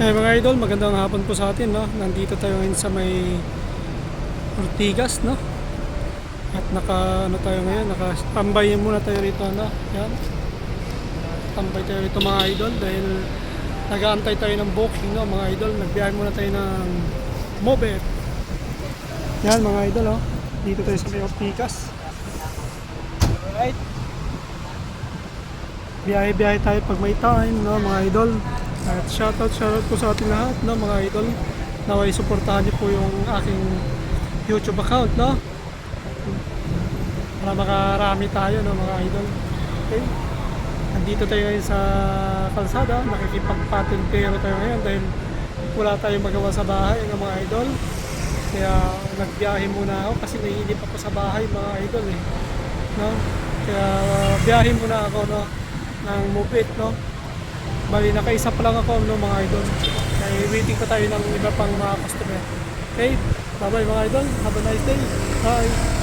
Mga idol, magandang hapon po sa atin, no? Nandito tayo ngayon sa may Ortigas, no? At naka ano tayo ngayon, nakatambay muna tayo rito, no? Yan. Tambay tayo rito mga idol dahil nag-aantay tayo ng booking, no, mga idol. Nagbiyahe muna tayo ng Mobet. Yan mga idol, oh. Dito tayo sa may Ortigas. Alright. Biyahe-biyahe tayo pag may time, no, mga idol. At shoutout po sa ating lahat, no, mga idol. Naway suportahan niyo po yung aking YouTube account, no? Para makarami tayo, no, mga idol. Okay? Nandito tayo ngayon sa kalsada. Nakikipagpatintero tayo ngayon dahil wala tayong magawa sa bahay, no, mga idol. Kaya nagbiyahe muna ako kasi naiinip ako sa bahay, mga idol, eh. No? Kaya biyahe muna ako, no, ng Mobet, no? Bali, nakaisa pa lang ako, no, mga idol. Kaya waiting pa tayo ng iba pang mga customer. Okay? Bye-bye mga idol. Have a nice day. Bye!